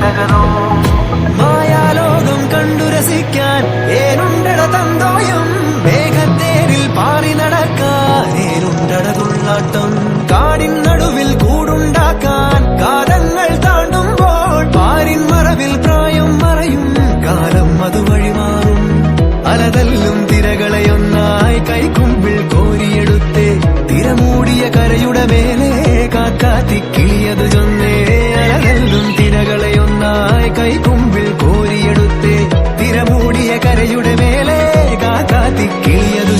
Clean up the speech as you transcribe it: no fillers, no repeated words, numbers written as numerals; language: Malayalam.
പെട്ടകതോ മായാലോകം കണ്ടു രസിക്കാൻ ഏനുണ്ടട തന്തോയം വേഗത്തേരിൽ പാറി നടക്കാൻ ഏനുണ്ടട തുള്ളാട്ടം കാടിൻ നടുവിൽ കൂടുണ്ടാക്കാൻ കാലങ്ങൾ താണ്ടുമ്പോൾ പാരിൻ മറവിൽ പ്രായം മറയും കാലം അത് വഴിമാറും അലതല്ലും തിരകളെയൊന്നായി കൈക്കുമ്പിൽ കോരിയെടുത്തേ തിരമൂടിയ കരയുടെ മേലെ കാക്കാത്തിക്കിളിയത് ചൊന്നേ അലതല്ലും തിരകളെയൊന്നായി കൈക്കുമ്പിൽ കോരിയെടുത്തേ തിരമൂടിയ കരയുടെ മേലെ കാക്കാത്തിക്കിളിയത്